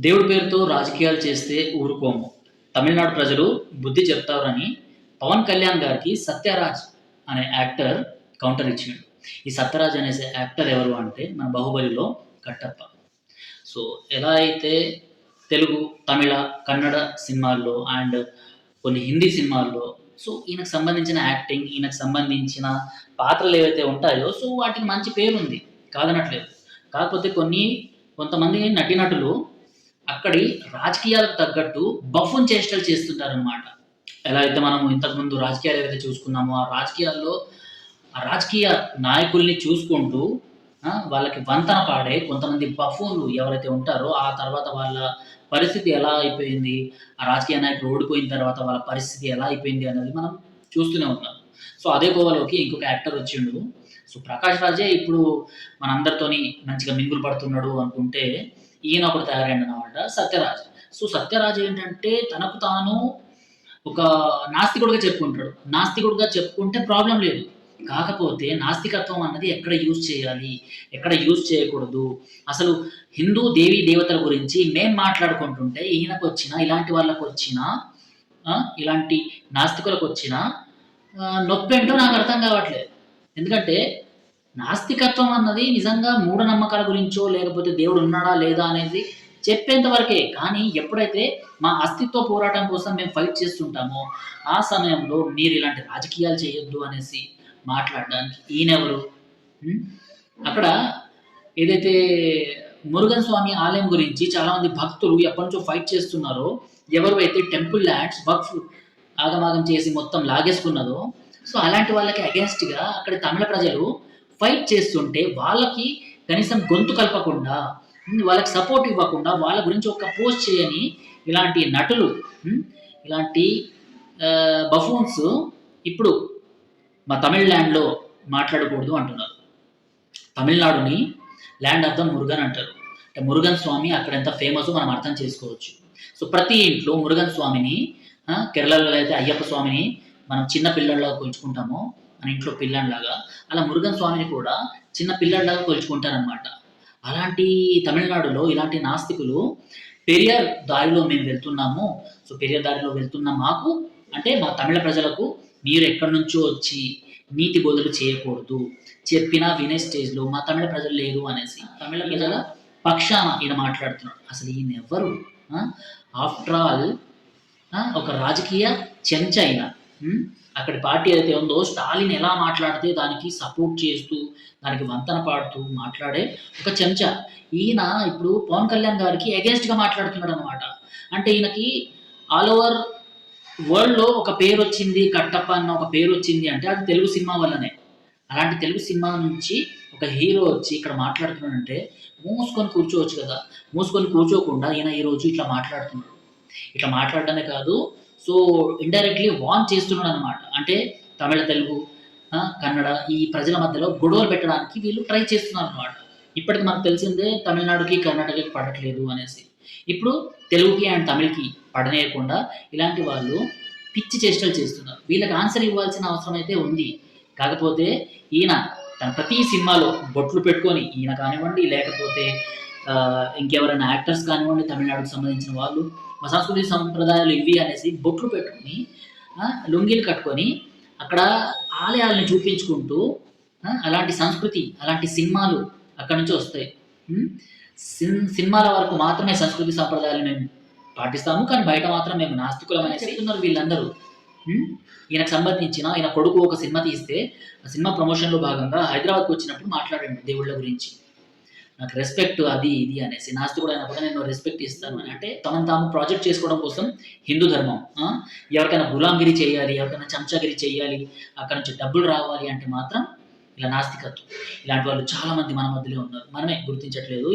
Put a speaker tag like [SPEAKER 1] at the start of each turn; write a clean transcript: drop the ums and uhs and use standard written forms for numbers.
[SPEAKER 1] దేవుడి పేరుతో రాజకీయాలు చేస్తే ఊరుకోము. తమిళనాడు ప్రజలు బుద్ధి చెప్తారని పవన్ కళ్యాణ్ గారికి 'సత్యరాజ్' అనే యాక్టర్ కౌంటర్ ఇచ్చిండు. ఈ 'సత్యరాజ్' అనే యాక్టర్ ఎవరు అంటే మన 'బాహుబలిలో' కట్టప్ప. సో, ఎలా అయితే తెలుగు, తమిళ, కన్నడ సినిమాల్లో అండ్ కొన్ని హిందీ సినిమాల్లో సో, ఈయనకు సంబంధించిన యాక్టింగ్, ఈయనకు సంబంధించిన పాత్రలు ఏవైతే ఉంటాయో సో, వాటికి మంచి పేరుంది. కాదనట్లేదు. కాకపోతే కొంతమంది నటీనటులు అక్కడి రాజకీయాలకు తగ్గట్టు బఫూన్ చేష్టలు చేస్తుంటారనమాట. ఎలా అయితే మనం ఇంతకుముందు రాజకీయాలు ఏవైతే చూసుకున్నామో, ఆ రాజకీయ నాయకుల్ని చూసుకుంటూ వాళ్ళకి వంతన పాడే కొంతమంది బఫూన్లు ఎవరైతే ఉంటారో, ఆ తర్వాత వాళ్ళ పరిస్థితి ఎలా అయిపోయింది, ఆ రాజకీయ నాయకులు ఓడిపోయిన తర్వాత వాళ్ళ పరిస్థితి ఎలా అయిపోయింది అనేది మనం చూస్తూనే ఉన్నాం. సో, అదే కోవలోకి ఇంకొక యాక్టర్ వచ్చిండు. సో, 'ప్రకాష్ రాజే' ఇప్పుడు మనందరితోని మంచిగా మింగులు పడుతున్నాడు అనుకుంటే, ఈయన ఒకడు తయారైండనమాట 'సత్యరాజ్'. సో, 'సత్యరాజ్' ఏంటంటే తనకు తాను ఒక నాస్తికుడుగా చెప్పుకుంటాడు. నాస్తికుడుగా చెప్పుకుంటే ప్రాబ్లమ్ లేదు. కాకపోతే నాస్తికత్వం అన్నది ఎక్కడ యూజ్ చేయాలి? ఎక్కడ యూజ్ చేయకూడదు? అసలు హిందూ దేవీ దేవతల గురించి మేము మాట్లాడుకుంటుంటే ఈయనకొచ్చినా, ఇలాంటి వాళ్ళకొచ్చినా ఇలాంటి నాస్తికులకొచ్చినా నొప్పేంటో నాకు అర్థం కావట్లేదు. ఎందుకంటే నాస్తికత్వం అన్నది నిజంగా మూఢనమ్మకాల గురించో, లేకపోతే దేవుడు ఉన్నాడా లేదా అనేది చెప్పేంత వరకే. కానీ ఎప్పుడైతే మా అస్తిత్వ పోరాటం కోసం మేము ఫైట్ చేస్తుంటామో, ఆ సమయంలో మీరు ఇలాంటి రాజకీయాలు చేయొద్దు అనేసి మాట్లాడడానికి ఈయనెవరు? హ్మ్. అక్కడ ఏదైతే మురుగన్ స్వామి ఆలయం గురించి చాలామంది భక్తులు ఎప్పటినుంచో ఫైట్ చేస్తున్నారో, ఎవరైతే టెంపుల్ ల్యాండ్స్ వక్ఫ్ ఆగమాగం చేసి మొత్తం లాగేసుకున్నదో, సో అలాంటి వాళ్ళకి అగెన్స్ట్‌గా అక్కడి తమిళ ప్రజలు ఫైట్ చేస్తుంటే, వాళ్ళకి కనీసం గొంతు కలపకుండా, వాళ్ళకి సపోర్ట్ ఇవ్వకుండా, వాళ్ళ గురించి ఒక పోస్ట్ చేయని ఇలాంటి నటులు, ఇలాంటి బఫూన్స్ ఇప్పుడు మా తమిళ్ ల్యాండ్‌లో మాట్లాడకూడదు అంటున్నారు. తమిళనాడుని ల్యాండ్ ఆఫ్ ద మురుగన్ అంటారు. అంటే మురుగన్ స్వామి అక్కడ ఎంత ఫేమసో మనం అర్థం చేసుకోవచ్చు. సో, ప్రతి ఇంట్లో మురుగన్ స్వామిని కేరళలో అయితే అయ్యప్ప స్వామిని మనం చిన్న పిల్లోడిలాగా కొలుచుకుంటామో, మన ఇంట్లో పిల్లాడిలాగా, అలా మురుగన్ స్వామిని కూడా చిన్న పిల్లాడిలాగా కొలుచుకుంటారనమాట. అలాంటి తమిళనాడులో ఇలాంటి నాస్తికులు పెరియార్ దారిలో మేము వెళ్తున్నాము. సో, పెరియార్ దారిలో వెళ్తున్న మాకు అంటే మా తమిళ ప్రజలకు మీరు ఎక్కడి నుంచో వచ్చి నీతి బోధలు చేయకూడదు. చెప్పినా వినే స్టేజ్‌లో మా తమిళ ప్రజలు లేరు అనేసి తమిళ ప్రజల పక్షాన ఈయన మాట్లాడుతున్నాడు. అసలు ఈయనెవ్వరు? ఆఫ్టర్ ఆల్ ఒక రాజకీయ చెంచా ఈయన. అక్కడి పార్టీ ఏదైతే ఉందో స్టాలిన్ ఎలా మాట్లాడితే దానికి సపోర్ట్ చేస్తూ, దానికి వంతన పాడుతూ మాట్లాడే ఒక చెంచా. ఈయన ఇప్పుడు పవన్ కళ్యాణ్ గారికి అగెయిన్స్ట్‌గా మాట్లాడుతున్నాడనమాట. అంటే ఈయనకి ఆల్ ఓవర్ వరల్డ్‌లో ఒక పేరొచ్చింది. కట్టప్ప అన్న ఒక పేరొచ్చింది అంటే అది తెలుగు సినిమా వల్లనే. అలాంటి తెలుగు సినిమా నుంచి ఒక హీరో వచ్చి ఇక్కడ మాట్లాడుతున్నాడంటే మూసుకొని కూర్చోవచ్చు కదా! మూసుకొని కూర్చోకుండా ఈయన ఈరోజు ఇట్లా మాట్లాడుతున్నాడు. ఇట్లా మాట్లాడడమే కాదు, సో ఇండైరెక్ట్‌లీ వార్న్ చేస్తున్నాడనమాట. అంటే తమిళ, తెలుగు, కన్నడ ఈ ప్రజల మధ్యలో గొడవలు పెట్టడానికి వీళ్ళు ట్రై చేస్తున్నారనమాట. ఇప్పటికి మనకు తెలిసిందే తమిళనాడుకి, కర్ణాటకకి పడట్లేదు అనేసి. ఇప్పుడు తెలుగుకి అండ్ తమిళ్‌కి పడనీయకుండా ఇలాంటి వాళ్ళు పిచ్చి చేష్టలు చేస్తున్నారు. వీళ్ళకి ఆన్సర్ ఇవ్వాల్సిన అవసరం అయితే ఉంది. కాకపోతే ఈయన తన ప్రతి సినిమాలో బొట్లు పెట్టుకొని ఈయన కానివ్వండి, లేకపోతే ఇంకెవరైనా యాక్టర్స్ కానివ్వండి, తమిళనాడుకి సంబంధించిన వాళ్ళు మా సంస్కృతి సంప్రదాయాలు ఇవి అనేసి బొట్లు పెట్టుకొని, లుంగీలు కట్టుకొని అక్కడ ఆలయాల్ని చూపించుకుంటూ అలాంటి సంస్కృతి, అలాంటి సినిమాలు అక్కడి నుంచి వస్తాయి. సినిమాల వరకు మాత్రమే సంస్కృతి సంప్రదాయాలు మేము పాటిస్తాము. కానీ బయట మాత్రం మేము నాస్తికులం అనేసి చెప్తున్నారు వీళ్ళందరూ. ఈయనకు సంబంధించిన ఈయన కొడుకు ఒక సినిమా తీస్తే, ఆ సినిమా ప్రమోషన్‌లో భాగంగా హైదరాబాద్‌కి వచ్చినప్పుడు మాట్లాడండి దేవుళ్ళ గురించి. నాకు రెస్పెక్ట్ అది ఇది అనేసి. నాస్తికుడు అయినప్పుడు నేను రెస్పెక్ట్ ఇస్తాను అని. అంటే తమను తాము ప్రాజెక్ట్ చేసుకోవడం కోసం హిందూ ధర్మం. ఎవరికైనా గులాంగిరి చేయాలి, ఎవరికైనా చెంచాగిరి చేయాలి, అక్కడి నుంచి డబ్బులు రావాలి అంటే మాత్రం ఇలా నాస్తికత్వం. ఇలాంటి వాళ్ళు చాలా మంది మన మధ్యలో ఉన్నారు. మనమే గుర్తించట్లేదు.